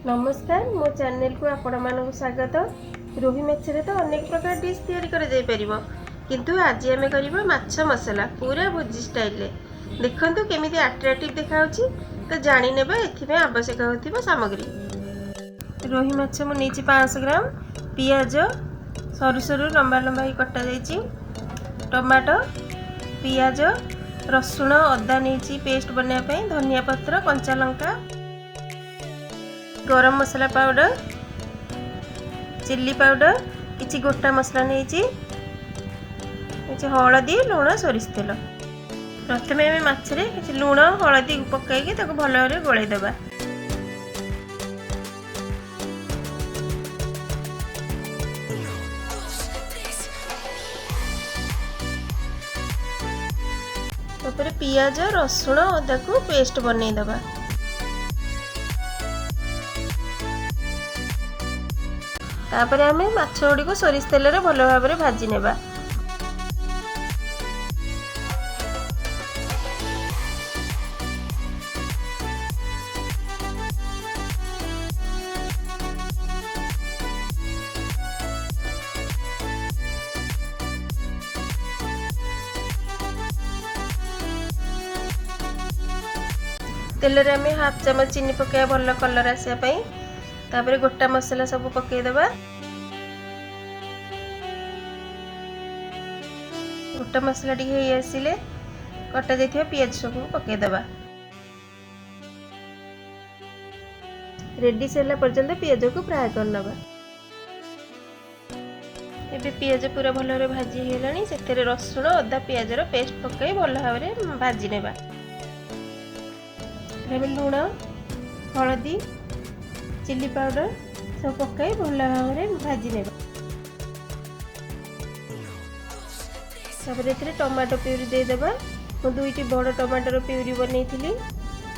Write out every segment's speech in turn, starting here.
नमस्कार मो चैनल को आपण मानक स्वागत। रोही माछरे तो अनेक प्रकार डिश तैयारी कर जाई परिबो, किंतु आज आमे करिबो माछ मसला पूरा भोजी स्टाइल रे। देखंतु केमिति अट्रैक्टिव देखाउची तो जानि नेबा एथिमे आवश्यक होतिबो सामग्री। रोही माछ मु नीची 500 ग्राम, पियाज सरू सरू लंबा लंबा ही कटा जाईची, टमाटो, पियाज, रसुण, अदा नीची पेस्ट बना पे, धनिया पत्र, कंचा लंका, गरम मसला पाउडर, चिल्ली पाउडर, किछि गोटा मसला नहीं, हलदी, लुण, सोरिष तेल। प्रथमे आम माछरे किछि लुण हलदी पकाइकी ताको भल भाव गोलाई देबा। तापर पियाज रसुण अदा को पेस्ट बनै देबा। तापर आमे माछ गुडी को सोरिष तेल रे भल भाव रे भाजी नेबा। तेल रे आमे हाफ चम्मच चीनी पकाया भल कलर आसिया पई। तापर गोटा मसला सब पकई देबा। गोटा मसला टी हे आसिले कटा जाइथिबा पियाज सब पकई देबा। रेडी सेला पर्यंत पियाज को फ्राई कर नबा। एबे पियाज पूरा भल रे भाजी हेलानी, सेतेरे रसुण अदा पियाज रो पेस्ट पकई भल भाव रे भाजी नेबा। एबे लूण हलदी चिल्ली पाउडर सब पकाई भल भाव रे भाजी नेबा। तापर एथिरे टमाटो प्यूरी दे देबा। मु दुईटी बड़ टमाटर प्यूरी बनैथिली,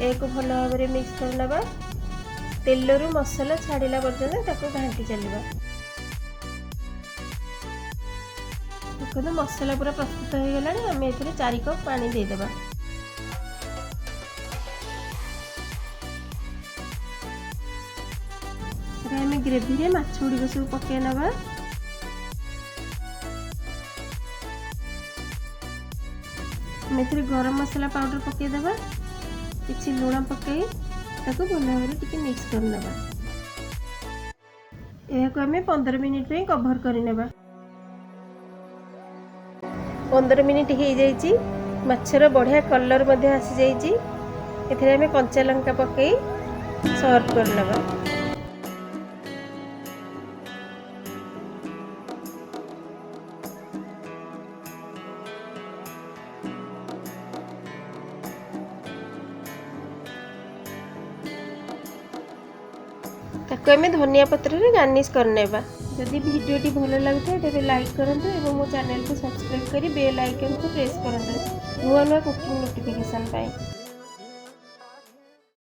एको भल भाव रे मिक्स कर नबा। तेल रु मसला छाड़िला पर्यंत ताको घांटी चलिबा। देखो मसला पूरा प्रस्तुत हो गलानी, हम एथिरे 4 कप पानी दे देबा। आमे ग्रेवी रे माछ गुडी को सब पके नबा। मेथरे गरम मसला पाउडर पके देबा, किछि लूण पके ताको भल भाव रे टिके मिक्स कर नबा। एहा को आमे 15 मिनिट रे कवर करि नेबा। 15 मिनिट हे जाईची, माछर बढ़िया कलर मध्ये आसी जाईची। एथरे आमे कंचा लंका पके सर्व कर नबा। ताको आमे धनिया पत्र रे गार्निश करनेबा। जदि वीडियोटी भल लागुता तेबे लाइक करंतु एवं मो चैनल को सब्सक्राइब करी बेल आइकन को प्रेस करंतु नुआ नुआ कुकिंग नोटिफिकेशन पाई।